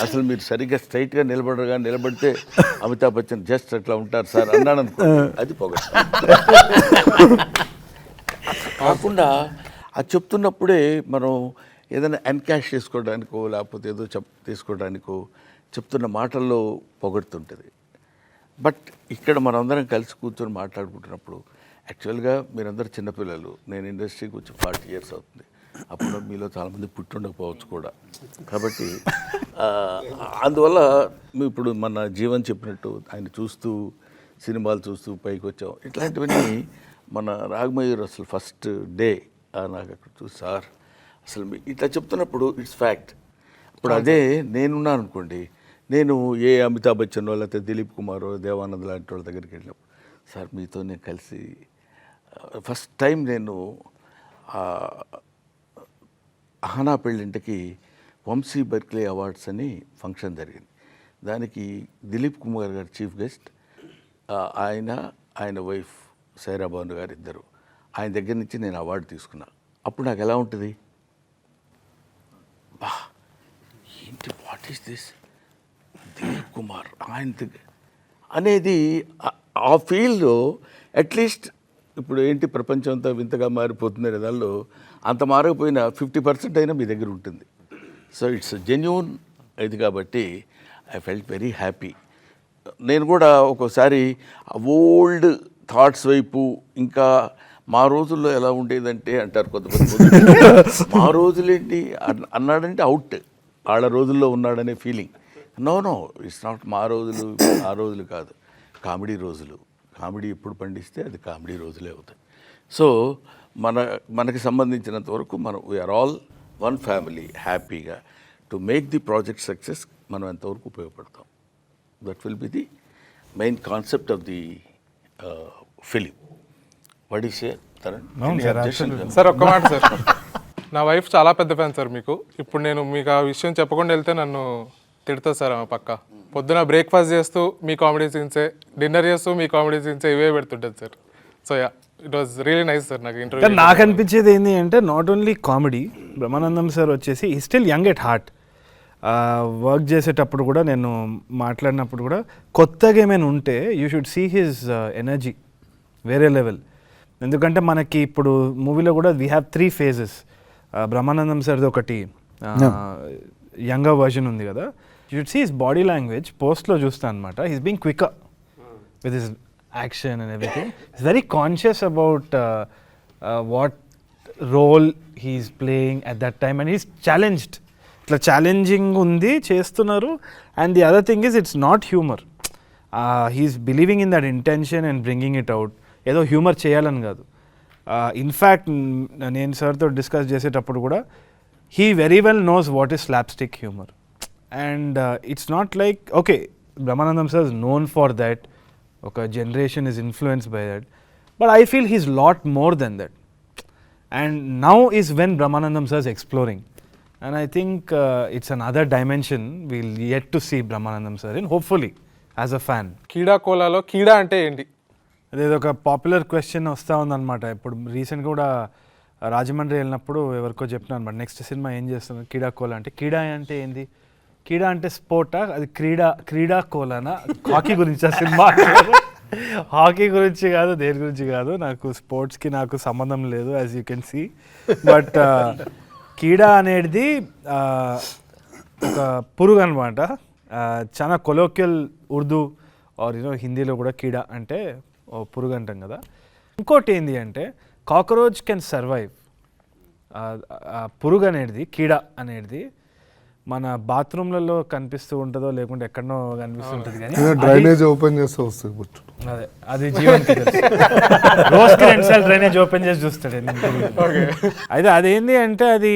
అసలు మీరు సరిగ్గా స్ట్రైట్గా నిలబడితే అమితాబ్ బచ్చన్ జస్ట్ అట్లా ఉంటారు సార్ అన్నాడు అనుకో, అది పొగడ్త. కాకుండా అది చెప్తున్నప్పుడే మనం ఏదైనా ఎన్కాష్ చేసుకోవడానికో లేకపోతే ఏదో తీసుకోవడానికో చెప్తున్న మాటల్లో పొగడుతుంటుంది. బట్ ఇక్కడ మనందరం కలిసి కూర్చొని మాట్లాడుకుంటున్నప్పుడు యాక్చువల్గా మీరందరూ చిన్నపిల్లలు, నేను ఇండస్ట్రీకి వచ్చి 40 years అవుతుంది. అప్పుడు మీలో చాలామంది పుట్టి ఉండకపోవచ్చు కూడా. కాబట్టి అందువల్ల ఇప్పుడు మన జీవన్ చెప్పినట్టు ఆయన చూస్తూ సినిమాలు చూస్తూ పైకి వచ్చాం. ఇట్లాంటివన్నీ మన రాగమయూర్ అసలు ఫస్ట్ డే నాకు అక్కడ చూసి సార్ అసలు ఇట్లా చెప్తున్నప్పుడు ఇట్స్ ఫ్యాక్ట్. ఇప్పుడు అదే నేనున్నాను అనుకోండి, నేను ఏ అమితాబ్ బచ్చన్ లేకపోతే దిలీప్ కుమార్, దేవానంద్ లాంటి వాళ్ళ దగ్గరికి వెళ్ళినప్పుడు సార్ మీతో నేను కలిసి ఫస్ట్ టైం నేను అహనా పెళ్ళింటికి వంశీ బర్క్లీ అవార్డ్స్ అని ఫంక్షన్ జరిగింది. దానికి దిలీప్ కుమార్ గారు చీఫ్ గెస్ట్, ఆయన వైఫ్ సైరా భాను గారు ఇద్దరు. ఆయన దగ్గర నుంచి నేను అవార్డు తీసుకున్నా. అప్పుడు నాకు ఎలా ఉంటుంది, బా ఏంటి what is this Dilip Kumar ఆయన అనేది ఆ ఫీల్డ్లో అట్లీస్ట్ ఇప్పుడు ఏంటి ప్రపంచం అంతా వింతగా మారిపోతుంది దానిలో అంత మారకపోయినా 50% అయినా మీ దగ్గర ఉంటుంది. సో ఇట్స్ జెన్యూన్ ఇది కాబట్టి ఐ ఫెల్ట్ వెరీ హ్యాపీ. నేను కూడా ఒక్కోసారి ఓల్డ్ థాట్స్ వైపు, ఇంకా మా రోజుల్లో ఎలా ఉండేదంటే అంటారు కొంతమంది, మా రోజులేంటి అన్నాడంటే అవుట్, వాళ్ళ రోజుల్లో ఉన్నాడనే ఫీలింగ్. నో ఇట్స్ నాట్ మా రోజులు ఆ రోజులు కాదు, కామెడీ రోజులు. కామెడీ ఎప్పుడు పండిస్తే అది కామెడీ రోజులే అవుతాయి. సో మనకి సంబంధించినంత వరకు మనం వీఆర్ ఆల్ వన్ ఫ్యామిలీ. హ్యాపీగా to make the project success మనం ఎంతవరకు ఉపయోగపడతాం. That will be the main concept of the film. What is Tarun? Sir ఒక్క మాట సార్, నా వైఫ్ చాలా పెద్ద ఫ్యాన్ సార్ మీకు. ఇప్పుడు నేను మీకు ఆ విషయం చెప్పకుండా వెళ్తే నన్ను తిడుతుంది సార్ ఆమె పక్క. పొద్దున బ్రేక్ఫాస్ట్ చేస్తూ మీ కామెడీ సీన్సే, డిన్నర్ చేస్తూ మీ కామెడీ సీన్సే ఇవే పెడుతుంటుంది sir. So yeah, it was really nice sir. నాకు ఇంటర్వ్యూ నాకు అనిపించేది ఏంటి అంటే not only comedy, Brahmanandam sir వచ్చేసి ఈ still young at heart. Work చేసేటప్పుడు కూడా నేను మాట్లాడినప్పుడు కూడా కొత్తగా ఏమైనా ఉంటే you should see his energy వేరే లెవెల్. ఎందుకంటే మనకి ఇప్పుడు మూవీలో కూడా వీ హ్యావ్ 3 phases. బ్రహ్మానందం సార్ది ఒకటి యంగర్ వర్జన్ ఉంది కదా, you should see his body language. పోస్ట్లో చూస్తాను అనమాట, he's being quicker with his action and everything. Is very conscious about what role he's playing at that time and he's challenged. ఇట్లా challenging ఉంది, చేస్తున్నారు. And the other thing is it's not humour. He's believing in that intention and bringing it out. ఏదో humour చేయాలని కాదు. In fact నేను సార్తో discuss చేసేటప్పుడు కూడా he very well knows what is slapstick humour. And it's not like okay Brahmanandam sir is known for that, ఒక generation is influenced by that, but I feel he's lot more than that. And now is when Brahmanandam sir is exploring. And I think it's another dimension we'll yet to see Brahmanandam sir in, hopefully, as a fan. కీడా కోలాలో కీడా అంటే ఏంటి? అదేదో ఒక popular question వస్తూ ఉందన్నమాట. ఇప్పుడు రీసెంట్గా కూడా రాజమండ్రి వెళ్ళినప్పుడు ఎవరికో చెప్పినా అనమాట, నెక్స్ట్ సినిమా ఏం చేస్తున్నారు కీడా కోలా అంటే. కీడా అంటే ఏంది? కీడా అంటే స్పోర్టా? అది క్రీడా కోలానా? హాకీ గురించి ఆ సినిమా? హాకీ గురించి కాదు, దేని గురించి కాదు. నాకు స్పోర్ట్స్కి నాకు సంబంధం లేదు, as you can see. But కీడా అనేది ఒక పురుగు అనమాట. చాలా కొలోక్యల్ ఉర్దూ ఆర్ హిందీలో కూడా కీడా అంటే పురుగు అంటాం కదా. ఇంకోటి ఏంటి అంటే కాక్రోచ్ కెన్ సర్వైవ్. పురుగు అనేది, కీడా అనేది మన బాత్రూమ్లలో కనిపిస్తూ ఉంటుందో లేకుంటే ఎక్కడనో కనిపిస్తుంటుంది, కానీ డ్రైనేజ్ ఓపెన్ చేస్తే వస్తుంది. అదే అది జీవన్కి తెలుసు. రోజుకి 2 సార్లు డ్రైనేజ్ ఓపెన్ చేసి చూస్తాడు. అయితే అదేంటి అంటే అది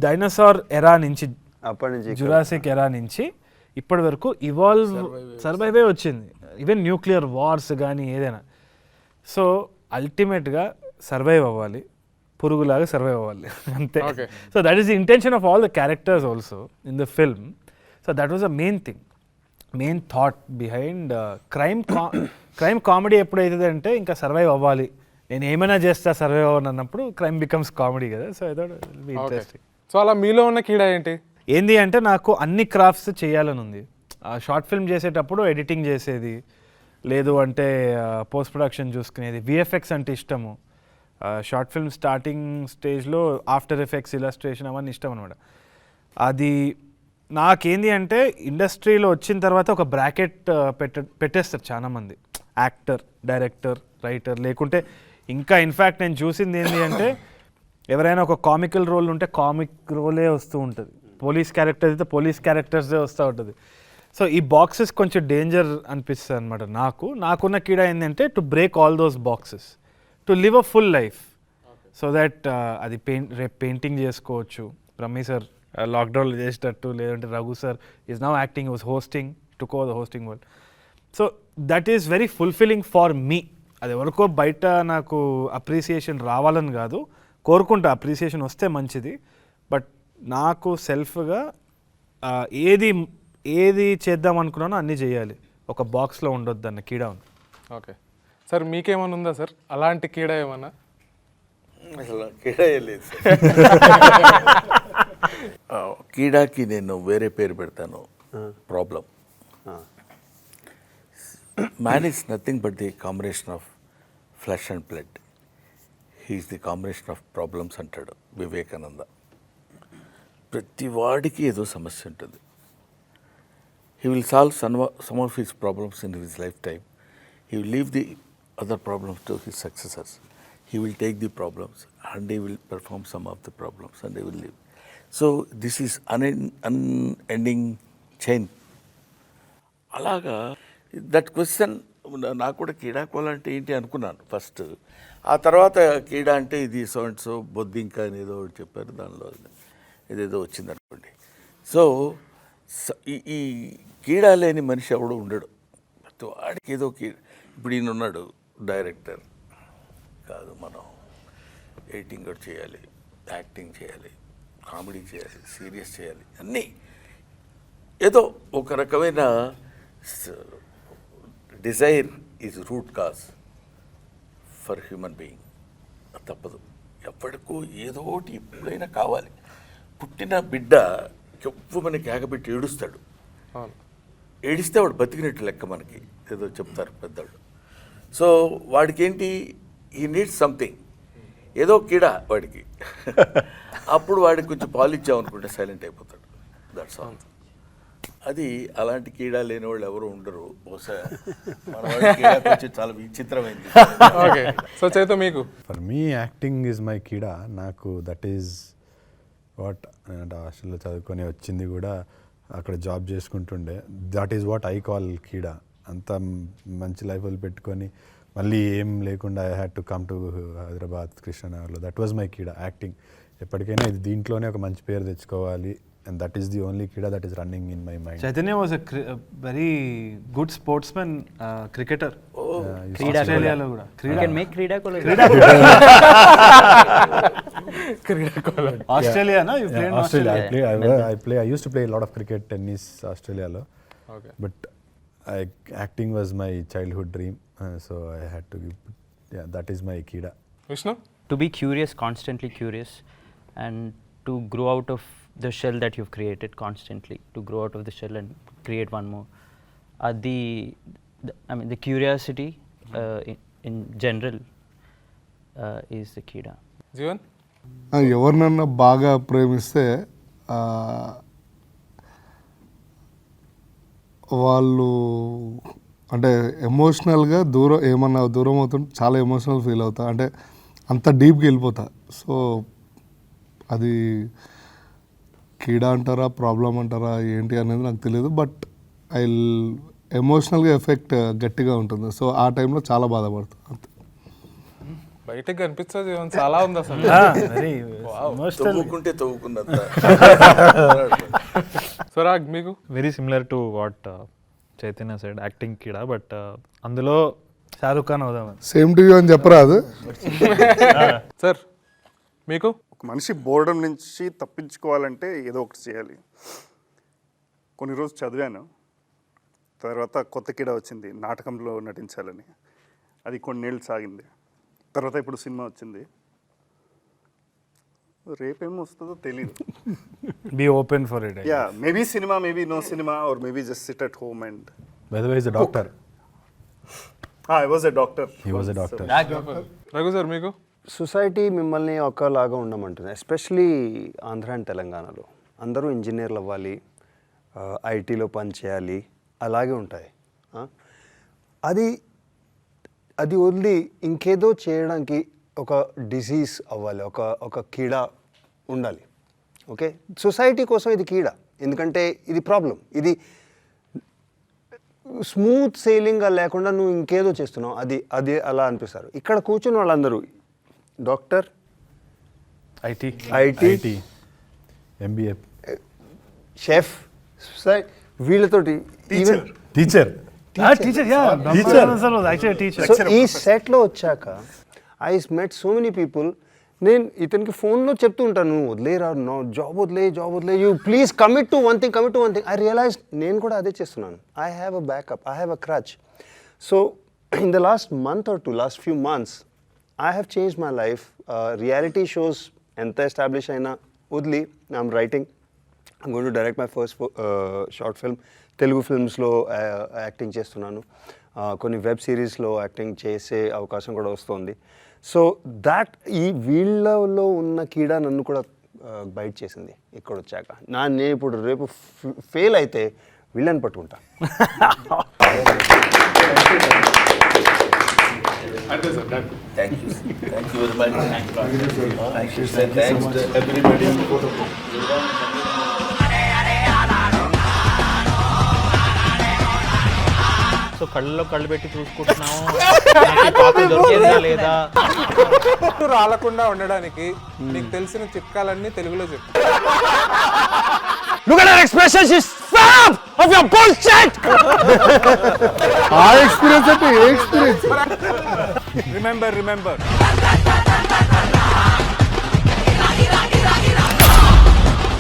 డైనోసార్ ఎరా నుంచి, అప్పటి నుంచి జురాసిక్ ఎరా నుంచి ఇప్పటి వరకు సర్వైవే వచ్చింది. ఈవెన్ న్యూక్లియర్ వార్స్ కానీ ఏదైనా. సో అల్టిమేట్గా సర్వైవ్ అవ్వాలి, పురుగులాగా సర్వైవ్ అవ్వాలి అంతే. So that is the intention of all the characters also in the film. So that was the main thought behind crime comedy ఎప్పుడైతుంది అంటే ఇంకా సర్వైవ్ అవ్వాలి, నేను ఏమైనా చేస్తా సర్వైవ్ అవ్వను అన్నప్పుడు క్రైమ్ బికమ్స్ కామెడీ కదా. So I thought it will be interesting. So అలా మీలో ఉన్న కీడా ఏంటి అంటే నాకు అన్ని క్రాఫ్ట్స్ చేయాలని ఉంది. షార్ట్ ఫిల్మ్ చేసేటప్పుడు ఎడిటింగ్ చేసేది, లేదు అంటే పోస్ట్ ప్రొడక్షన్ చూసుకునేది, విఎఫ్ఎక్స్ అంటే ఇష్టము. షార్ట్ ఫిల్మ్ స్టార్టింగ్ స్టేజ్లో ఆఫ్టర్ ఎఫెక్ట్స్, ఇలస్ట్రేషన్ అవన్నీ ఇష్టం అనమాట. అది నాకేంది అంటే ఇండస్ట్రీలో వచ్చిన తర్వాత ఒక బ్రాకెట్ పెట్టేస్తారు చాలామంది, యాక్టర్, డైరెక్టర్, రైటర్, లేకుంటే ఇంకా ఇన్ఫ్యాక్ట్ నేను చూసింది ఏంటి అంటే ఎవరైనా ఒక కామికల్ రోల్ ఉంటే కామిక్ రోలే వస్తూ ఉంటుంది, పోలీస్ క్యారెక్టర్స్ అయితే పోలీస్ క్యారెక్టర్సే వస్తూ ఉంటుంది. సో ఈ బాక్సెస్ కొంచెం డేంజర్ అనిపిస్తుంది అనమాట. నాకున్న కీడా ఏంటంటే to break all those boxes, to live a full life. So that అది రేపు పెయింటింగ్ చేసుకోవచ్చు, రమీ సార్ లాక్డౌన్లో చేసేటట్టు, లేదంటే Raghu sir is now acting, was hosting, took over the hosting world. So that is very fulfilling for me. అది ఎవరికో బయట నాకు అప్రిసియేషన్ రావాలని కాదు, కోరుకుంటా అప్రిసియేషన్ వస్తే మంచిది. బట్ నాకు సెల్ఫ్గా ఏది చేద్దాం అనుకున్నానో అన్నీ చేయాలి, ఒక బాక్స్లో ఉండొద్దు అన్న కీడా ఉంది. ఓకే సార్, మీకేమైనా ఉందా సార్ అలాంటి కీడా ఏమన్నా? అసలు కీడా లేదు కీడాకి నేను వేరే పేరు పెడతాను, problem. Man is nothing but the combination of flesh and blood. He is the combination of problems అంటాడు వివేకానంద. ప్రతి వాడికి ఏదో సమస్య ఉంటుంది. He will solve some of his problems in his life time. He will leave the other problems to his successors. He will take the problems and he will perform some of the problems and he will leave. So this is unending chain. అలాగా that question నాకు కూడా కీడాకోల అంటే ఏంటి అనుకున్నాను first. ఆ తర్వాత కీడా అంటే ఇది సో అండ్ సో బొద్దింక అని ఏదో చెప్పారు, దానిలో ఏదేదో వచ్చింది అనుకోండి. సో ఈ కీడా లేని మనిషి ఎవడు ఉండడు, వాడికి ఏదో ఇప్పుడు ఈయన ఉన్నాడు డైరెక్టర్ కాదు, మనం ఎడిటింగ్ కూడా చేయాలి, యాక్టింగ్ చేయాలి, కామెడీ చేయాలి, సీరియస్ చేయాలి, అన్నీ ఏదో ఒక రకమైన Dzire is root cause for human being. తప్పదు, ఎప్పటికో ఏదో ఒకటి ఎప్పుడైనా కావాలి. పుట్టిన బిడ్డ ఎవ్వమని కేకబెట్టి ఏడుస్తాడు, ఏడిస్తే వాడు బతికినట్టు లెక్క మనకి ఏదో చెప్తారు పెద్దవాళ్ళు. సో వాడికి ఏంటి, ఈ నీడ్స్ సంథింగ్, ఏదో కీడా వాడికి. అప్పుడు వాడికి కొంచెం పాలు ఇచ్చామనుకుంటే సైలెంట్ అయిపోతాడు. That's all. అది అలాంటి కీడా లేని వాళ్ళు ఎవరు ఉండరు బహుశా. మన వాడి కీడా కొంచెం చాలా విచిత్రమైంది. ఓకే, సో చైతో మీకు? For me acting is my keeda. నాకు దట్ ఈజ్ వాట్, హాస్టల్లో చదువుకొని వచ్చింది కూడా, అక్కడ జాబ్ చేసుకుంటుండే, that is what I call keeda. అంత మంచి లైఫ్ పెట్టుకొని మళ్ళీ ఏం లేకుండా I had to come to Hyderabad కృష్ణనగర్లో. That was my keeda, acting. ఎప్పటికైనా ఇది దీంట్లోనే ఒక మంచి పేరు తెచ్చుకోవాలి, and that is the only keeda that is running in my mind. Chaitanya was a very good sportsmen, cricketer. ఆస్ట్రేలియాలో కూడా ఆస్ట్రేలియానా? I used to play a lot of cricket, tennis, Australia. Okay. But acting was my childhood dream, so I had to give, that is my kida. Vishnu? To be curious, constantly curious, and to grow out of the shell that you've created constantly, to grow out of the shell and create one more. The curiosity in general is the kida. Jeevan? ఎవరినన్నా బాగా ప్రేమిస్తే వాళ్ళు అంటే ఎమోషనల్గా ఏమన్నా దూరం అవుతుంటే చాలా emotional feel అవుతా, అంటే అంత డీప్గా వెళ్ళిపోతా. సో అది కీడా అంటారా ప్రాబ్లం అంటారా ఏంటి అనేది నాకు తెలియదు. బట్ ఎమోషనల్గా ఎఫెక్ట్ గట్టిగా ఉంటుంది. సో ఆ టైంలో చాలా బాధపడుతుంది అంతే. బయటకు కనిపించేది ఏమన్నా చాలా ఉంది అసలు. వెరీ తవ్వుకుంటే తవ్వుకున్నంత. సో రాగ్ మీకు very similar to what Chaitanya said acting keeda, but అందులో షారుఖ్ ఖాన్ అవుదామని. సేమ్ టు యూ అని చెప్పరాదు. సార్ మీకు ఒక మనిషి బోర్డం నుంచి తప్పించుకోవాలంటే ఏదో ఒకటి చేయాలి. కొన్ని రోజులు చదివాను, తర్వాత కొత్త కిడా వచ్చింది నాటకంలో నటించాలని. అది కొన్నేళ్ళు సాగింది. తర్వాత ఇప్పుడు సినిమా వచ్చింది. రేపేమో వస్తుందో తెలీదు. Be open for it. Yeah, maybe cinema, maybe no cinema, or maybe just sit at home and by the way is a doctor. I was a doctor. He was a doctor. Raghu sir మీకు society మిమ్మల్ని ఒకలాగా ఉండమంటుంది, especially Andhra and తెలంగాణలో. అందరూ ఇంజనీర్లు అవ్వాలి, ఐటీలో పని చేయాలి, అలాగే ఉంటాయి. అది అది వదిలి ఇంకేదో చేయడానికి ఒక డిసీజ్ అవ్వాలి, ఒక కీడా ఉండాలి. ఓకే, సొసైటీ కోసం ఇది కీడా, ఎందుకంటే ఇది ప్రాబ్లం. ఇది స్మూత్ సేలింగ్గా లేకుండా నువ్వు ఇంకేదో చేస్తున్నావు, అది అలా అనిపిస్తారు. ఇక్కడ కూర్చున్న వాళ్ళందరూ డాక్టర్, ఐటీ, ఎంబీఏ, షెఫ్, వీళ్ళతోటి టీచర్. సో ఈ సెట్లో వచ్చాక I met so many people. నేను ఇతనికి ఫోన్లో చెప్తూ ఉంటాను, నువ్వు వదిలేరా, జాబ్ వదిలే, you please commit to one thing. I realise నేను కూడా అదే చేస్తున్నాను. I have a backup, I have a crutch. So in the last month or two, last few months I have changed my life. Reality shows enta establish aina udli. I'm writing. I'm going to direct my first short film. Telugu films lo acting chestunnanu. Konni web series lo acting chese avakasham kuda vastundi. So that ee veelalo unna keeda nannu kuda bite chesindi ikkada vachaka. నేను ఇప్పుడు రేపు fail అయితే వీళ్ళని పట్టుకుంటా. Thank you very much. Thank you, sir. Thanks to everybody. So కళ్ళలో కళ్ళు పెట్టి చూసుకుంటున్నాము, నాకు ఈ పాత్ర దొరికేదా లేదా. రాలకుండా ఉండడానికి నీకు తెలిసిన చిట్కాలన్నీ తెలుగులో చెప్పు. Look at her expression, she's fed up of your bullshit! ఆ ఎక్స్పీరియన్స్ అంటే ఏ ఎక్స్పీరియన్స్? Remember.